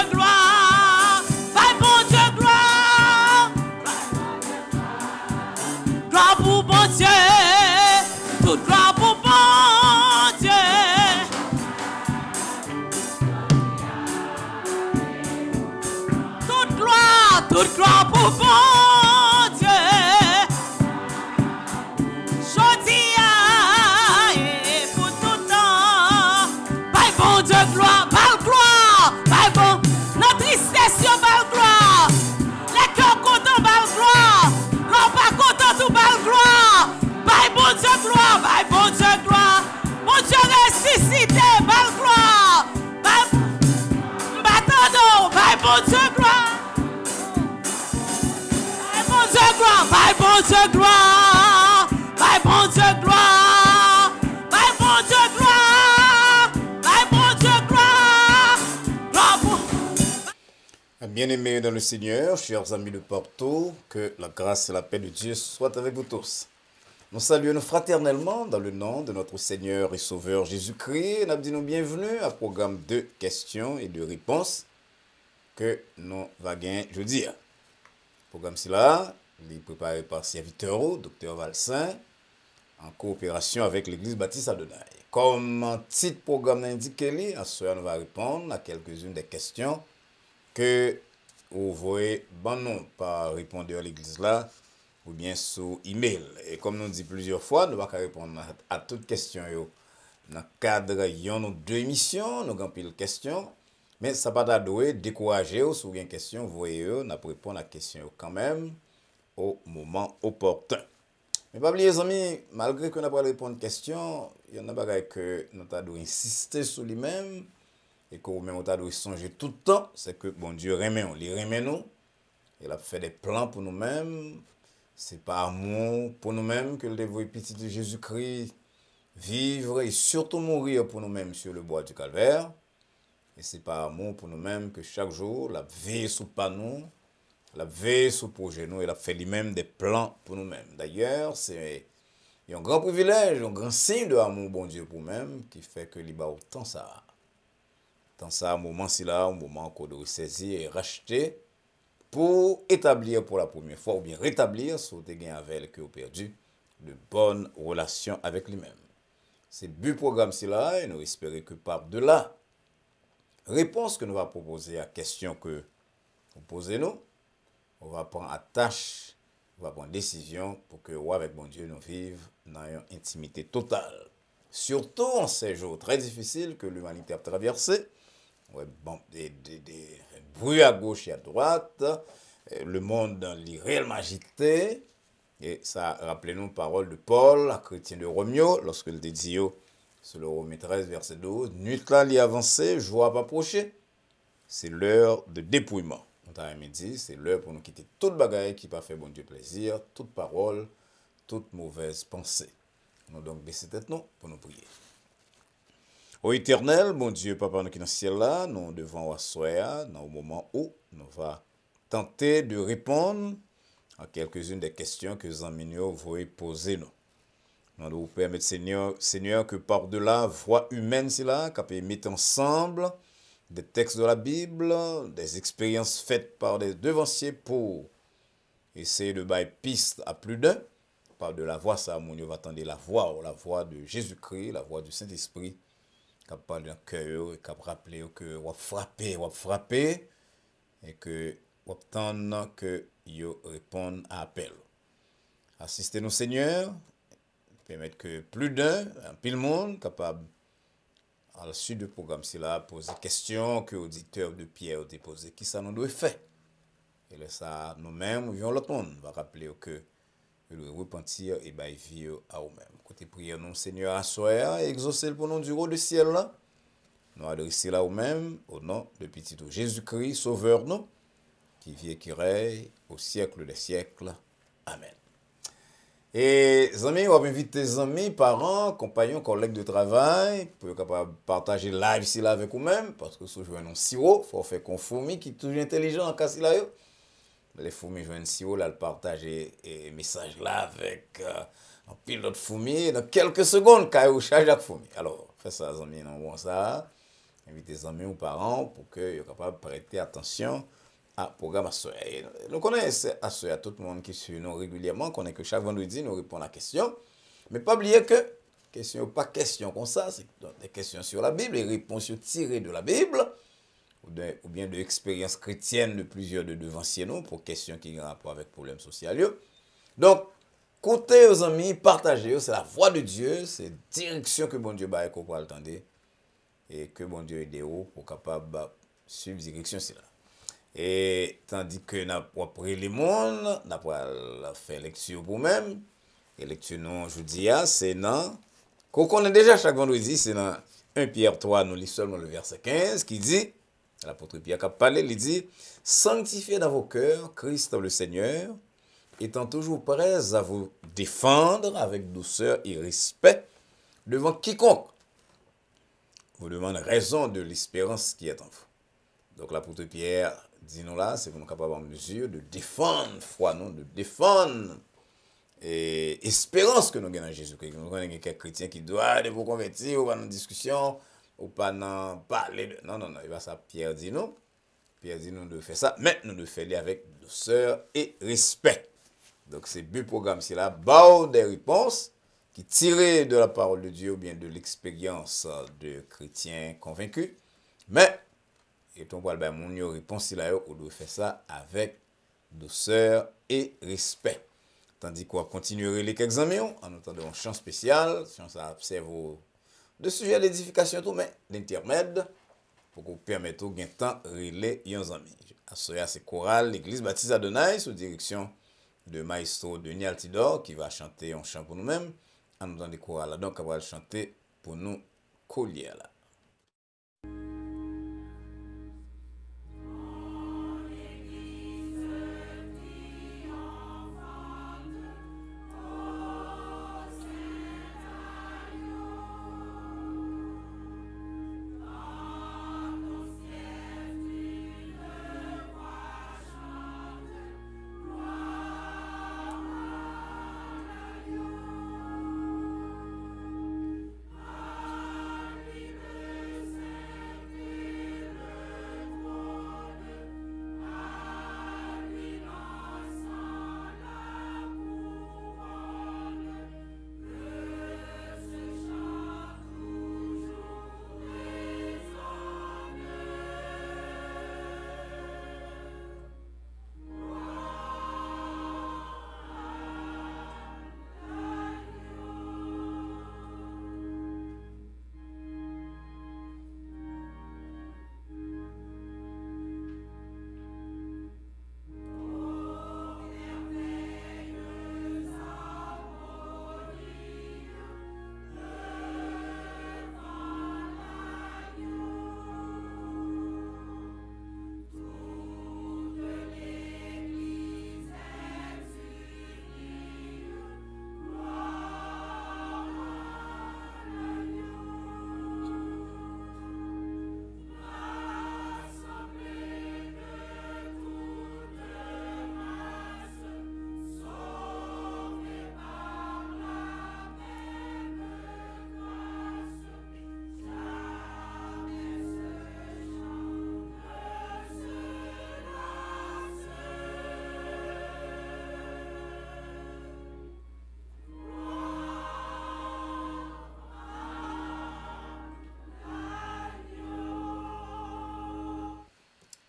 Dieu gloire. Bye bon Dieu gloire. Gloire pour bon Dieu. Toute gloire pour bon Dieu. Toute gloire pour bon Dieu. Jodia et pour tout temps. Bye bon Dieu gloire, belle gloire, bye bon. Notre tristesse, belle gloire. Les cœurs contents, belle gloire. L'on pas content, tout belle gloire. Bye bon Dieu gloire, bye bon Dieu gloire. Mon Dieu ressuscité, belle gloire. Bye bon Dieu gloire. Bye bon Dieu gloire, bye bon Dieu gloire, bye bon Dieu gloire, bye bon Dieu gloire, gloire pour... Bien-aimés dans le Seigneur, chers amis de partout, que la grâce et la paix de Dieu soient avec vous tous. Nous saluons fraternellement dans le nom de notre Seigneur et Sauveur Jésus-Christ et nous disons bienvenue à programme de questions et de réponses que nous va gagner jeudi. Programme cela il est préparé par serviteur Dr Valsin en coopération avec l'église Baptiste Adonai. Comme titre programme l'indique, à ce nous va répondre à quelques-unes des questions que vous voyez par répondeur à l'église là ou bien sous email. Et comme nous dit plusieurs fois, nous allons répondre à toutes questions dans le cadre de deux émissions, nous avons pile questions. Mais ça ne va pas décourager ou si vous avez une question, vous voyez, nous allons répondre à la question quand même au moment opportun. Mais pas oublier les amis, malgré que nous n'avons pas répondre à une question, il y en a des choses que nous avons insister sur lui-même et que nous avons songer tout le temps, c'est que bon Dieu remet nous. Il a fait des plans pour nous-mêmes. C'est par amour pour nous-mêmes que le dévoué petit de Jésus-Christ vivre et surtout mourir pour nous-mêmes sur le bois du calvaire. Et c'est par amour pour nous-mêmes que chaque jour, la veille sous pas nous, la veille sous projet nous, et la fait lui-même des plans pour nous-mêmes. D'ailleurs, c'est un grand privilège, un grand signe de amour, bon Dieu, pour nous-mêmes, qui fait que l'il y a autant ça. Tant ça, un moment, c'est là, un moment qu'on doit saisir et racheter pour établir pour la première fois, ou bien rétablir, si vous avez gagné avec que vous perdu, de bonnes relations avec lui-même. C'est le but du programme, c'est là, et nous espérons que par de là, réponse que nous allons proposer à la question que vous posez nous, on va prendre à tâche, on va prendre décision pour que, avec bon Dieu, nous vivions dans une intimité totale. Surtout en ces jours très difficiles que l'humanité a traversé. Ouais, bon, des bruits à gauche et à droite, le monde dans l'irréellement agité. Et ça rappelez-nous parole de Paul, à chrétien de Romeo, lorsque il dit sur le Romains 13, verset 12, nuit là, l'y avancé, jour à approcher. C'est l'heure de dépouillement. On t'a dit, c'est l'heure pour nous quitter toute bagaille qui n'a pas fait bon Dieu plaisir, toute parole, toute mauvaise pensée. Nous donc baisser tête nous pour nous prier. Ô éternel, bon Dieu, Papa, nous qui dans le ciel là, nous devons asseoir dans le moment où nous va tenter de répondre à quelques-unes des questions que Zamigno voulait poser nous. Nous devons permettre, Seigneur, que par-delà voix humaine, c'est là, qu'on peut mettre ensemble des textes de la Bible, des expériences faites par des devanciers pour essayer de bailler piste à plus d'un. Par de la voix, ça, mon Dieu va attendre la voix de Jésus-Christ, la voix du Saint-Esprit, qui parle d'un cœur, qui rappelle que on frapper, et que on attend que yo répondent à appel. Assistez-nous, Seigneur, permettre que plus d'un, un pile monde, capable à la suite du programme, c'est là, poser des questions que l'auditeur de Pierre a déposé. Qui ça nous doit faire? Et là, ça, nous-mêmes, nous vivons l'autre monde. On va rappeler que le repentir et bien vie à nous-mêmes. Côté prière, nous, Seigneur, assoir et exaucer pour nous du haut du ciel là. Nous adresser là nous-mêmes au nom de petit Jésus-Christ, Sauveur nous, qui vit et qui règne au siècle des siècles. Amen. Et amis, on va inviter tes amis, parents, compagnons, collègues de travail pour partager live ici là avec vous-même, parce que si vous jouez un sirop, il faut faire qu'on fourmi qui est toujours intelligent en cas là. Les fourmis jouent un sirop, là, le partager et message là avec un pilote fourmi dans quelques secondes, quand vous chargez la fourmi. Alors, faites ça, amis, non bon ça. inviter les amis ou parents pour qu'ils soient capables de prêter attention à programme Assoya. Nous connaissons Assoya, tout le monde qui suit nous régulièrement, connaît que chaque vendredi, nous répondons à la question. Mais pas oublier que question pas question comme ça, c'est des questions sur la Bible, des réponses tirées de la Bible, ou bien de l'expérience chrétienne de plusieurs de devant nous pour questions qui ont rapport avec problèmes sociaux. Donc, écoutez aux amis, partagez, c'est la voix de Dieu, c'est la direction que bon Dieu va pour attendre et que bon Dieu aide pour capable de suivre la direction c'est là. Et tandis que n'a pas pris les mondes, n'a pas fait lecture pour même. Et lecture non, je dis c'est non. Qu'on connaît déjà chaque vendredi, c'est dans 1 Pierre 3, nous lisons seulement le verset 15 qui dit, l'apôtre Pierre qui a parlé, il dit, sanctifiez dans vos cœurs Christ le Seigneur, étant toujours prêts à vous défendre avec douceur et respect devant quiconque vous demande raison de l'espérance qui est en vous. Donc l'apôtre Pierre dit nous là, c'est pour nous capables en mesure de défendre foi, non, de défendre et espérance que nous avons en Jésus-Christ. Nous avons quelques chrétiens qui doivent vous convertir, ou pas dans discussion, ou pas dans parler de... Non, il va ça, Pierre dit nous. Pierre dit nous de faire ça, mais nous devons faire avec douceur et respect. Donc c'est but programme, c'est là, bas des réponses qui tirent de la parole de Dieu ou bien de l'expérience de chrétiens convaincus. Mais, et on voit mon réponse, c'est là, on doit faire ça avec douceur et respect. Tandis qu'on va continuer les quelques amis en attendant un chant spécial, si on s'observe de sujet d'édification, tout, mais l'intermède, pour qu'on permette au gain temps de relayer les amis. Assoya, c'est chorale, l'église baptiste Adonai, sous direction de maestro Denis Altidor, qui va chanter un chant pour nous-mêmes, en nous donnant des chorales. Donc, on va chanter pour nous, collier là.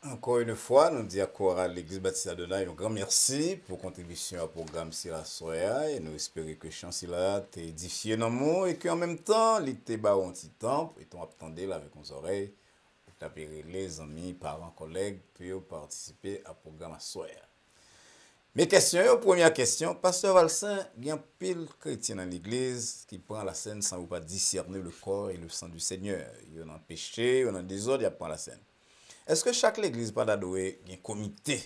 Encore une fois, nous disons à l'Église baptiste Adonai un grand merci pour contribution au programme Sira Soya et nous espérons que Chancela t'a édifié dans le mot et qu'en même temps, il t'a bas un petit temps et t'en attendez là avec nos oreilles pour t'appeler les amis, parents, collègues pour participer au programme Soya. Mes questions, première question, Pasteur Valsin, il y a un pile chrétien dans l'Église qui prend la scène sans pas discerner le corps et le sang du Seigneur. Il y a un péché, il y a un désordre, il prend la scène. Est-ce que chaque église pas d'adoué un comité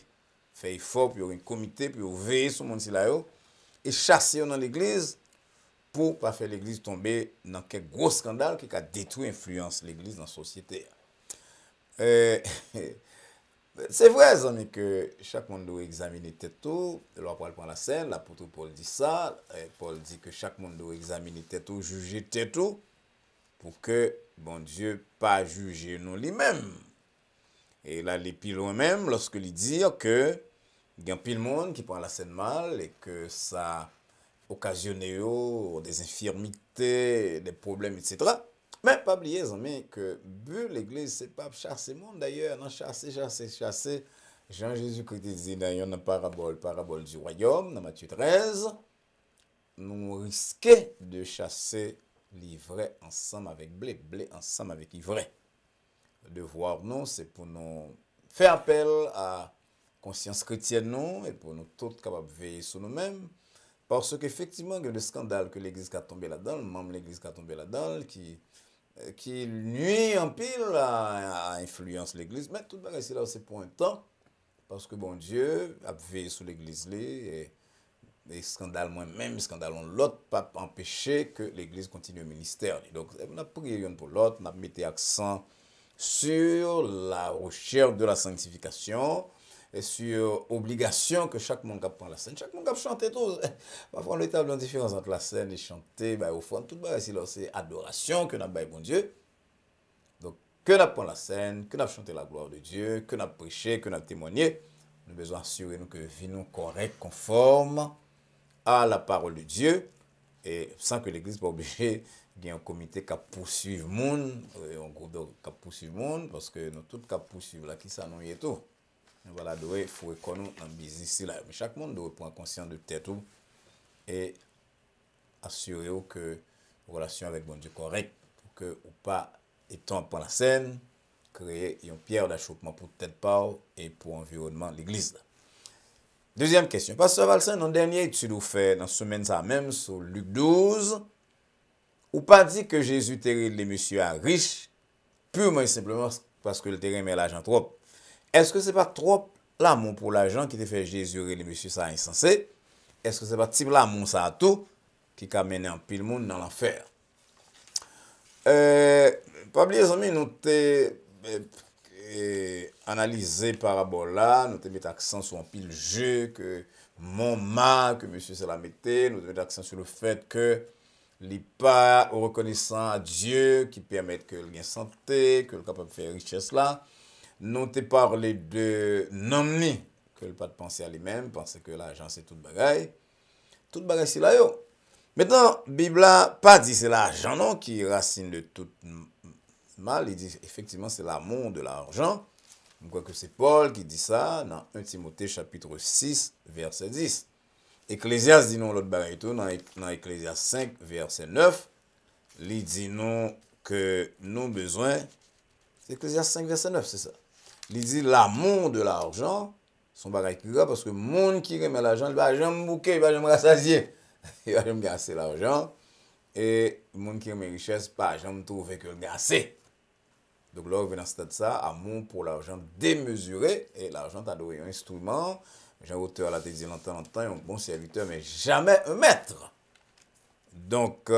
fait effort pour un comité pour veiller sur monde là et chasser dans l'église pour pas faire l'église tomber dans quel gros scandale qui a détruit l'influence de l'église dans la société. C'est vrai amis que chaque monde doit examiner tête tout, leur Paul prend la scène, l'apôtre Paul dit ça, Paul dit que chaque monde doit examiner tête tout, juger tête tout. pour que, bon Dieu, pas juger nous lui-même. Et là, les plus loin même, lorsque il dit que il y a pile monde qui prend la scène mal et que ça occasionne des infirmités, des problèmes, etc. Mais pas oublier, amis, que but l'église, c'est pas chasser le monde d'ailleurs, non, chasser. Jean-Jésus-Christ dit dans une parabole du royaume, dans Matthieu 13, nous risquons de chasser l'ivraie ensemble avec blé ensemble avec ivraie. Le devoir, nous, c'est pour nous faire appel à conscience chrétienne, nous, et pour nous tous capables de veiller sur nous-mêmes. Parce qu'effectivement, il y a des scandales que l'Église a tombé là-dedans, même l'Église a tombé là-dedans, qui nuit en pile à influence l'Église. Mais tout le monde là, c'est pour un temps. Parce que bon Dieu a veillé sur l'Église et les scandales, moi-même, scandales l'autre, pas empêcher que l'Église continue le ministère. Donc, on a prié une pour l'autre, on a mis l'accent sur la recherche de la sanctification et sur l'obligation que chaque monde prend la scène. Chaque monde a chanté tout. Parfois, on établit une différence entre la scène et chanter. Au fond, tout c'est adoration que nous avons bon Dieu. Donc, que nous prenons la scène, que nous chanté la gloire de Dieu, que nous prêché, que nous témoigné, nous devons assurer nous que vie nous correcte, conforme à la parole de Dieu, et sans que l'Église soit obligée il y a un comité qui poursuit le monde, un groupe qui poursuit le monde, parce que nous tous qui poursuivons là, qui s'annonce et tout. Voilà, il faut reconnaître dans le business là. Mais chaque monde doit prendre conscience de tête et assurer que la relation avec bon Dieu correcte, pour que ou pas étant pour la scène, créer une pierre d'achoppement pour tête part et pour l'environnement de l'Église. Deuxième question. Pasteur Valsin, dans la dernière étude vous fait dans la semaine ça même sur Luc 12, ou pas dit que Jésus terrait les messieurs à riches, purement et simplement parce que le terrain met l'argent trop. Est-ce que c'est pas trop l'amour pour l'argent qui te fait Jésus et les messieurs ça insensé? Est-ce que c'est pas type l'amour ça à tout qui a mené un pile monde dans l'enfer? Pas oublier les amis, nous t'es analysé parabole là, nous t'es mis accent sur un pile jeu que mon ma que monsieur se la mettait, nous t'es mis accent sur le fait que n'est pas reconnaissant à Dieu qui permet que le gain santé, que le capable de faire richesse là. Nous t'ai parlé de nomni que le pas de penser à lui-même, penser que l'argent c'est toute bagaille. Toute bagaille c'est là yo. Maintenant, Bible a pas dit c'est l'argent non qui est racine de tout mal, il dit effectivement c'est l'amour de l'argent. Je crois que c'est Paul qui dit ça dans 1 Timothée chapitre 6 verset 10. Ecclésiaste dit non l'autre bagaille tout dans Ecclésiaste 5 verset 9, il dit non que nous besoin, c'est Ecclésiaste 5 verset 9, c'est ça. Il dit l'amour de l'argent, son bagaille qui grave parce que monde qui remet l'argent, il va jamais bouquer, il va jamais rassasier, il va jamais gasser l'argent et monde qui remet richesse pas jamais trouver que le gasser. Donc là on vient dans ce stade ça, amour pour l'argent démesuré et l'argent t'a donné un instrument. Jean auteur l'a dit longtemps, un bon serviteur, mais jamais un maître. Donc,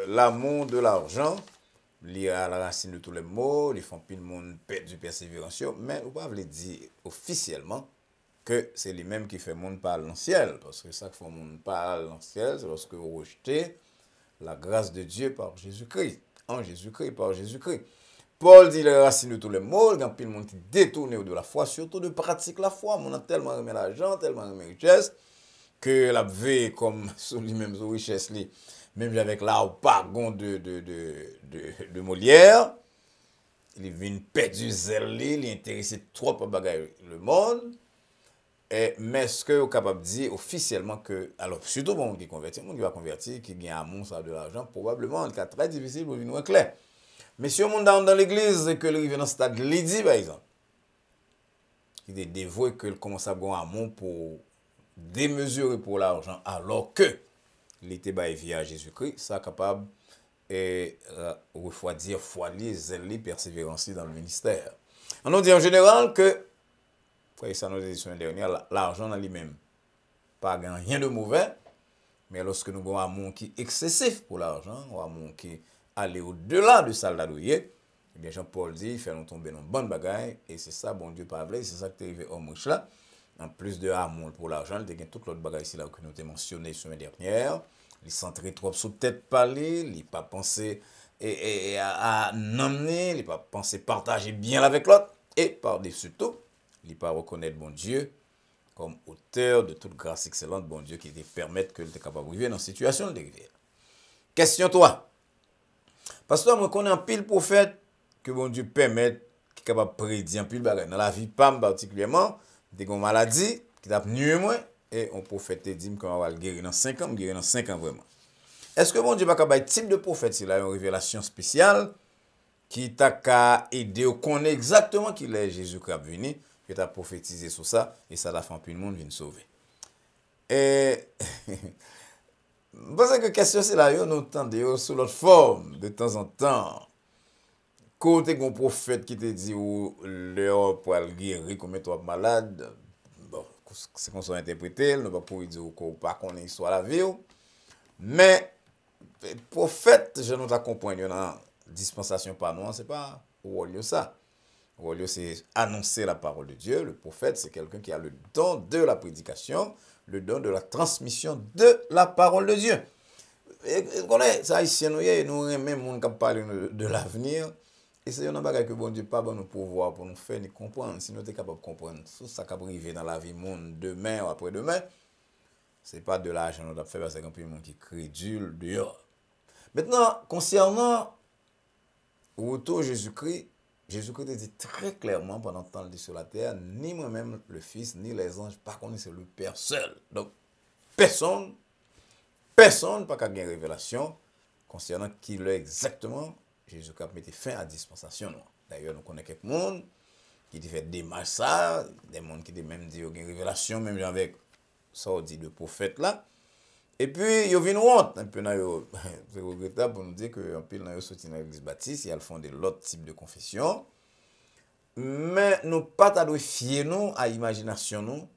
l'amour de l'argent, lié à la racine de tous les mots, ils font pile le monde perdre du persévérance, mais on ne peut pas dire officiellement que c'est lui-même qui fait le monde parler dans le ciel. Parce que ça qui fait le monde parler dans le ciel, c'est lorsque vous rejetez la grâce de Dieu par Jésus-Christ. En Jésus-Christ, par Jésus-Christ. Paul dit les racines de tous les mots, il y a plein de monde qui détourne de la foi, surtout de pratique la foi. On a tellement remis l'argent, tellement remis la richesse, que la vie comme sur lui-même, sur richesse, même avec la pagon de Molière, il vient perdre du zèle, il est intéressé trop à bagailler le monde. Mais ce que vous êtes capable de dire officiellement que, alors surtout pour les gens qui convertissent, les gens qui va convertir, qui gagnent amour, ça de l'argent, probablement, c'est très difficile pour venir clair. Mais si on monte dans l'église et que le rive dans ce stade Lydie, par exemple, il est dévoué que commence à avoir un amour pour démesurer pour l'argent, alors que il était via à Jésus-Christ, ça est capable de refroidir, foilier, zèler, persévérance dans le ministère. On dit en général que, comme ça nous dit sur dernière, l'argent en lui-même, pas rien de mauvais, mais lorsque nous avons un amour qui est excessif pour l'argent, un amour qui aller au-delà de ça eh bien Jean-Paul dit, fait nous tomber dans une bonne bagaille, et c'est ça, bon Dieu parle, c'est ça qui est arrivé au mouche là. En plus de amour pour l'argent, il y a toute l'autre bagaille ici là que nous avons mentionné la semaine dernière. Il centré trop sur tête parler, il pas pensé et à nommer, il pas penser partager bien avec l'autre, et par-dessus tout, il pas reconnaître bon Dieu comme auteur de toute grâce excellente, bon Dieu, qui te permette que tu es capable de vivre dans une situation de rivière. Question toi. Parce que moi, je connais un pile prophète que bon Dieu permette, qui est capable de prédire un pile bagage. Dans la vie, pas particulièrement, des maladies, qui t'a nuit moi, et on prophète te dit qu'on va le guérir dans 5 ans, guérir dans 5 ans vraiment. Est-ce que bon Dieu va capable type de prophète, s'il a une révélation spéciale, qui t'a qu'à aider à connaître exactement qui est Jésus-Christ venu, que t'a prophétisé sur ça, et ça l'a fait un peu le monde vient sauver. Et je pense que la question c'est là, nous entendons sous l'autre forme, de temps en temps. Côté un prophète qui te dit ou l'heure pour le guérir, comme tu es malade, bon, c'est qu'on soit interprété, nous ne pouvons pas dire qu'on pas qu'on est soit la vie. Mais prophète, je nous accompagne dans la dispensation par nous, c'est pas au lieu ça. Au lieu c'est annoncer la parole de Dieu. Le prophète, c'est quelqu'un qui a le don de la prédication, le don de la transmission de la parole de Dieu. Et connaît ça ici nous même monde qui parle de l'avenir. Et c'est un bagage que bon Dieu pas bon nous pouvoir pour nous faire ni comprendre. Si nous sommes capables de comprendre tout ça qui arrive dans la vie monde demain ou après-demain, c'est pas de l'argent nous doit faire parce qu'il y a un peu de monde qui crédule dehors. Maintenant, concernant le retour de Jésus-Christ, Jésus-Christ dit très clairement pendant le temps sur la terre, ni moi-même le Fils, ni les anges, pas qu'on c'est le Père seul. Donc, personne pas qu'à gagner révélation concernant qui l'est exactement. Jésus-Christ a mis fin à la dispensation. D'ailleurs, nous connaissons quelques monde qui fait des ça, des gens qui même dit qu'il y a une révélation, même avec ça, on dit le prophète là. Et puis, il y a une honte, un peu, c'est regrettable pour nous dire qu'un peu, ils sont dans l'église baptiste, ils font de l'autre type de confession. Mais nous pas de fier nous à l'imagination nous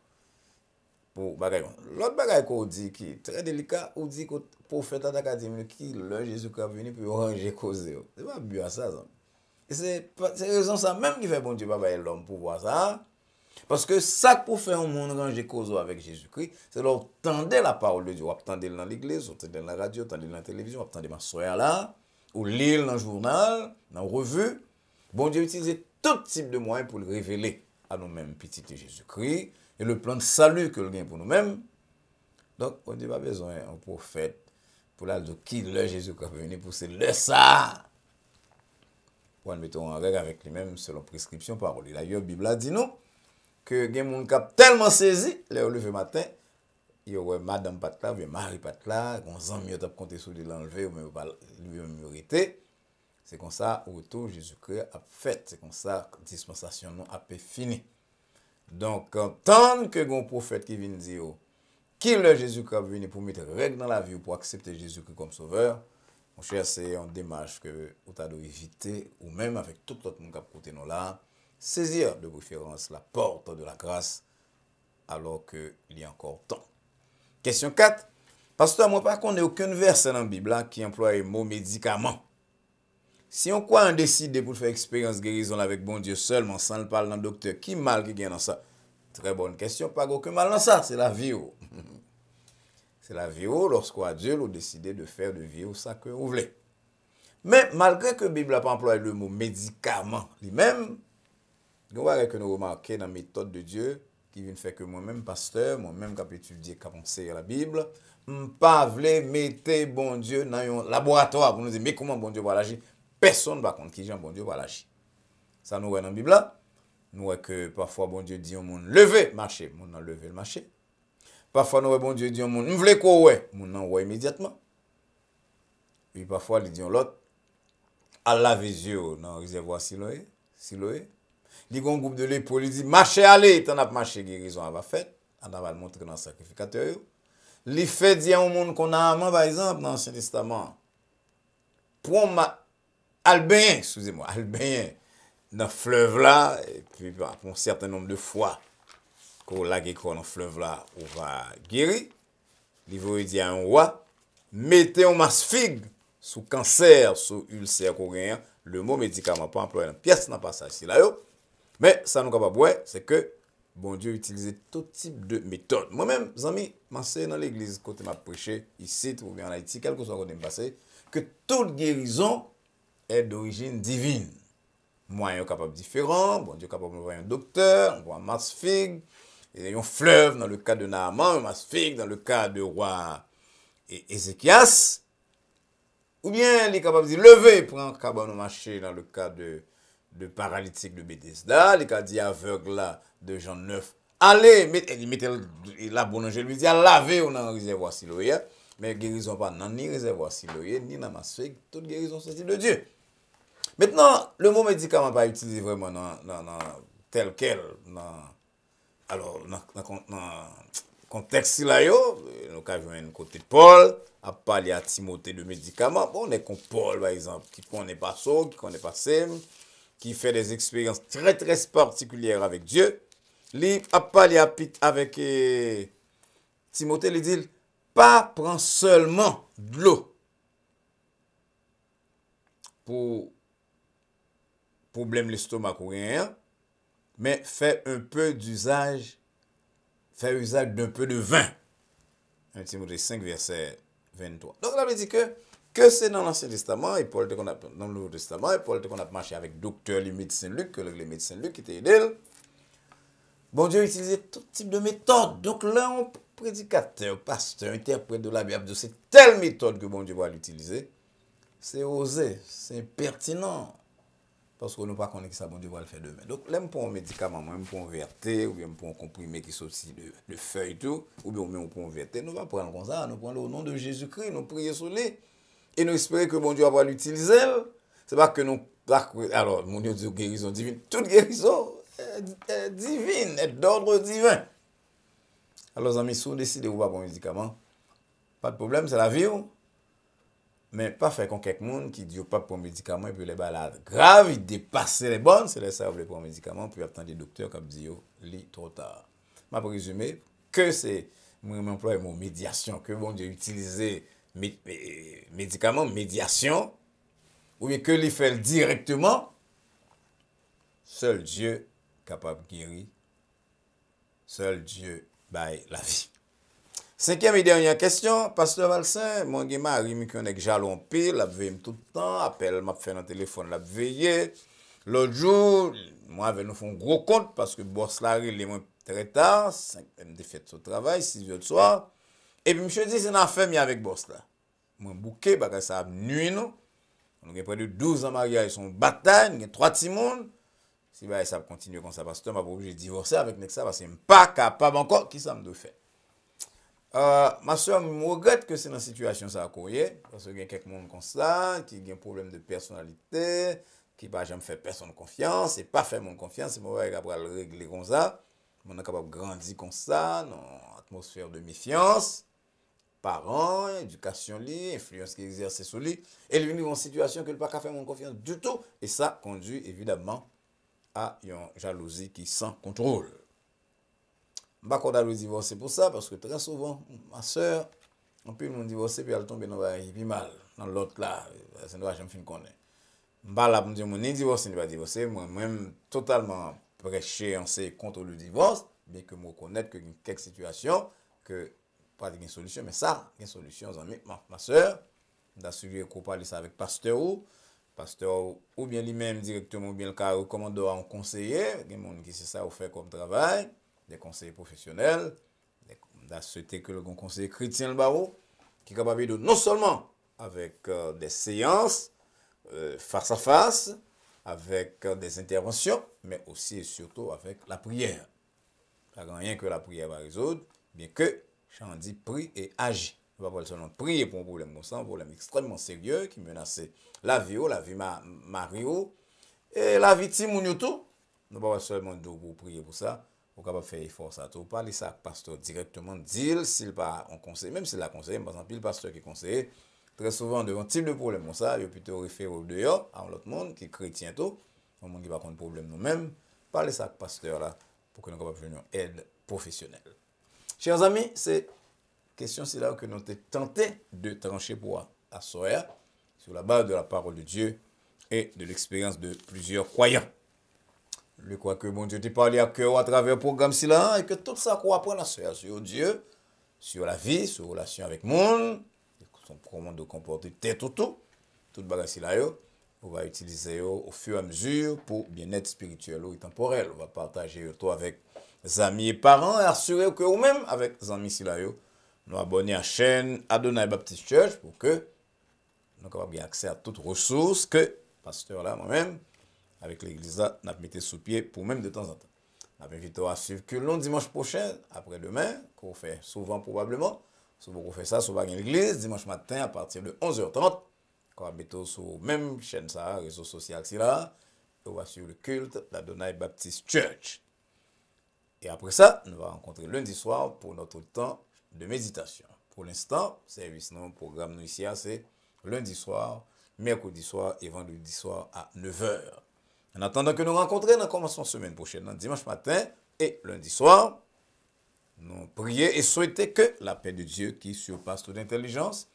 pour bagaille. L'autre bagaille qu'on dit qui est très délicat, on dit que le prophète a dit qui le Jésus-Christ est venu pour ranger cause. C'est pas bien ça. Et c'est raison ça même qui fait bon Dieu pas l'homme pour voir ça. Parce que ça pour faire un monde ranger cause avec Jésus-Christ, c'est leur tendre la parole de Dieu, attendre dans l'église, attendre dans la radio, attendre dans la télévision, attendre ma soeur là, ou lire dans le journal, dans la revue. Bon Dieu utilise tout type de moyens pour le révéler à nous-mêmes, petit Jésus-Christ, et le plan de salut que le gagne pour nous-mêmes. Donc, on n'a pas besoin d'un prophète pour la dire qui le Jésus-Christ est venu pour c'est le ça. Pour nous mettre en règle avec lui-même selon prescription parole. D'ailleurs, la Bible a dit nous que les gens qui tellement saisi, les lever matin, il y a madame Patla, ou Marie Patla, on a mieux compter sur l'enlever ou même pas lui c'est comme ça, au retour, Jésus-Christ a fait. C'est comme ça, la dispensation a fini. Donc, tant que un prophète qui vient dire qui est Jésus-Christ est venu pour mettre règle dans la vie ou pour accepter Jésus-Christ comme sauveur, mon cher, c'est une démarche que vous avez éviter, ou même avec tout l'autre monde qui a côté nous là, saisir de préférence la porte de la grâce alors qu'il y a encore temps. Question 4. Pasteur, moi, par contre, il n'y a aucun verset dans la Bible qui emploie le mot médicament. Si on croit en décider pour faire expérience guérison avec bon Dieu seulement, sans le parler dans le docteur, qui mal qui gagne dans ça? Très bonne question, pas aucun mal dans ça, c'est la vie. C'est la vie lorsqu'on Dieu a décidé de faire de vie ça que vous voulez. Mais malgré que la Bible n'a pas employé le mot médicament lui-même, nous voyons que nous remarquons dans la méthode de Dieu qui vient faire que moi-même, pasteur, moi-même qui ai étudié, qui ai pensé à la Bible, je ne pas mettre bon Dieu dans un laboratoire pour nous dire, mais comment bon Dieu va agir? Personne ne va contre qui bon Dieu va agir. Ça nous voit dans la Bible là. Nous voyons que parfois bon Dieu dit au monde, levez, marchez. Mon a levé le marché. Parfois nous voyons bon Dieu dit au monde, vous voulez quoi ouais? Mon a ouais immédiatement. Puis parfois il dit à l'autre, à laver les yeux dans le réservoir Siloé. Il y a un groupe de l'épaule, il dit, marchez, allez, t'en as marché, guérison va fait. On va le montrer dans le sacrificateur. Il fait dire au monde qu'on a amant, par exemple, dans l'Ancien Testament. Pour Albin, excusez-moi, Albin, dans le fleuve là, et puis pour un certain nombre de fois, qu'on l'a guéri dans le fleuve là, on va guérir. Il veut dire à un roi, mettez un masse figue sous cancer, sous ulcère coréen, le mot médicament pas employé dans pièce n'a pas ça ici là. Mais ça nous capable ouais, c'est que bon Dieu utilisait tout type de méthode. Moi-même, amis, m'enseigne dans l'église côté m'a prêché ici ou bien en Haïti, quel que soit côté me passé, que toute guérison est d'origine divine. Moyen capable différent, bon Dieu capable d'envoyer un docteur, un masse figue, et un fleuve dans le cas de Naaman, un masse figue dans le cas de roi Ézéchias, ou bien il est capable de lever, prend cabane au marché dans le cas de paralytique de Bethesda, il a dit aveugle là de Jean 9, allez, mettez la bonne ange lui dit à laver ou dans le réservoir Siloé, mais guérison pas dans ni réservoir Siloé, ni dans masse figue, toute guérison c'est de Dieu. Maintenant, le mot médicament pas utilisé vraiment tel quel, alors, dans le contexte là, nous avons un côté de Paul, à parler à Timothée de médicaments. Bon, on est comme Paul, par exemple, qui ne connaît pas ça, qui ne connaît pas ça, qui fait des expériences très, très particulières avec Dieu. Il a parlé avec Timothée, il dit, pas prendre seulement de l'eau pour problème l'estomac ou rien, mais fait un peu d'usage, fait usage d'un peu de vin. 1 Timothée 5, verset 23. Donc, là, il dit que c'est dans l'Ancien Testament, et Paul dans le Nouveau Testament, et Paul qu'on a marché avec docteur les médecins Luc, que les médecins Luc qui étaient aidés. Bon Dieu utilisait tout type de méthode. Donc là, un prédicateur, pasteur, interprète de la Bible, c'est telle méthode que bon Dieu va l'utiliser. C'est osé, c'est pertinent. Parce qu'on ne pas connaît que ça, bon Dieu va le faire demain. Donc, là, pour un médicament, même pour un verté, ou bien pour un comprimé qui sortit de feuilles, tout, ou bien même pour un verté, nous allons prendre comme ça, nous prenons au nom de Jésus-Christ, nous prions sur lui, et nous espérons que bon Dieu va l'utiliser. C'est pas que nous, alors, mon Dieu dit guérison divine, toute guérison est divine, est d'ordre divin. Alors, amis, si vous décidez de vous prendre un médicament, pas de problème, c'est la vie. Mais pas faire comme quelqu'un qui dit pas pour un médicament et puis les balades graves, il dépasse les bonnes, c'est là ça vous pour un médicament, puis attendre des docteurs qui disent li trop tard. Je vais résumer que c'est mon emploi mon médiation, que bon Dieu utiliser médicaments, médiation, ou bien que les fait directement, seul Dieu capable de guérir, seul Dieu baille la vie. Cinquième et dernière question, Pasteur Valsin, mon mari qui est jalon pile, la veille tout le temps, appelle, m'a fait un téléphone, la veille. L'autre jour, moi, avec nous font gros compte parce que boss là, il est très tard, 5 de fête au travail, 6 heures du soir. Et puis, monsieur dit, c'est une affaire avec boss là. Moi, bouquet, parce que ça a nuit, nous. On a près de 12 ans mariage, ils sont bataille, il y a 3 petits monde. Si bah, ça continue comme ça, pasteur, je suis obligé de divorcer avec ça parce que je ne suis pas capable encore, qui ça me doit faire? Ma soeur me regrette que c'est dans cette situation ça a courrier, parce qu'il y a quelques monde comme ça, qui ont un problème de personnalité, qui va jamais faire personne confiance, et pas faire mon confiance, c'est moi qui va le régler comme ça. On est capable de grandir comme ça, dans une atmosphère de méfiance, parents, éducation, influence qui exerce sur lui, et il vient dans une situation que ne peut pas faire mon confiance du tout, et ça conduit évidemment à une jalousie qui sans contrôle. Je ne vais pas divorcer pour ça, parce que très souvent, ma soeur, on peut nous divorcer, puis elle tombe dans la vie mal. Dans l'autre là, ça ne doit jamais finir connaître. Je ne vais pas dire que je divorcer, je ne vais pas divorcer. Moi-même, totalement prêché contre le divorce, bien que je reconnaisse que y a quelques situations, que pas de solution, mais ça, il y a une solution. Ma soeur, je suis qu'on parle ça avec pasteur ou bien lui-même directement, ou bien le cas recommandeur en conseiller, il y a des gens qui sait ça ou fait comme travail. Des conseillers professionnels, des souhaité que le conseiller chrétien le barreau, qui est capable de non seulement avec des séances face à face, avec des interventions, mais aussi et surtout avec la prière. Il n'y a rien que la prière va résoudre, bien que j'en dis prie et agis. On va pas seulement prier pour un problème comme ça, un problème extrêmement sérieux qui menace la vie Mario et la vie Timounio tout. Nous ne pouvons pas seulement pour prier pour ça. Vous pouvez faire effort ça tout. Parler ça avec pasteur directement, dire s'il pas un conseil, même s'il a conseillé, par exemple, le pasteur qui conseille, très souvent, devant un type de problème comme ça, il plutôt référer au dehors, à l'autre monde qui est chrétien tout, un monde qui va prendre problème nous-mêmes. Parler ça avec pasteur là, pour que nous puissions venir une aide professionnelle. Chers amis, c'est question c'est là que nous sommes tentés de trancher pour à soir, sur la base de la parole de Dieu et de l'expérience de plusieurs croyants. Je crois que mon Dieu t'a parlé à cœur à travers le programme là et que tout ça qu'on apprend à sur Dieu, sur la vie, sur la relation avec le monde, son comment de comporter tête tout bagage là On va utiliser au fur et à mesure pour bien-être spirituel ou temporel. On va partager tout avec les amis et parents et assurer que vous-même, avec les amis là, nous abonner à la chaîne Adonai Baptist Church pour que nous avons bien accès à toutes les ressources que pasteur là, moi-même, avec l'église là, nous mettons sous pied pour même de temps en temps. Nous invitons à suivre que le dimanche prochain, après-demain, qu'on fait souvent probablement. Souvent qu'on fait ça, souvent à l'église, dimanche matin à partir de 11h30. On va mettre sur la même chaîne, ça, réseau social, là, et on va suivre le culte d'Adonai Baptist Church. Et après ça, nous allons rencontrer lundi soir pour notre temps de méditation. Pour l'instant, service, non, programme nous ici, c'est lundi soir, mercredi soir et vendredi soir à 9h. En attendant que nous rencontrions, nous commençons la semaine prochaine, dimanche matin et lundi soir. Nous prions et souhaitons que la paix de Dieu qui surpasse toute intelligence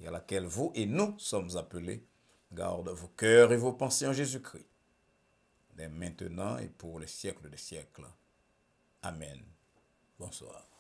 et à laquelle vous et nous sommes appelés, garde vos cœurs et vos pensées en Jésus-Christ, dès maintenant et pour les siècles des siècles. Amen. Bonsoir.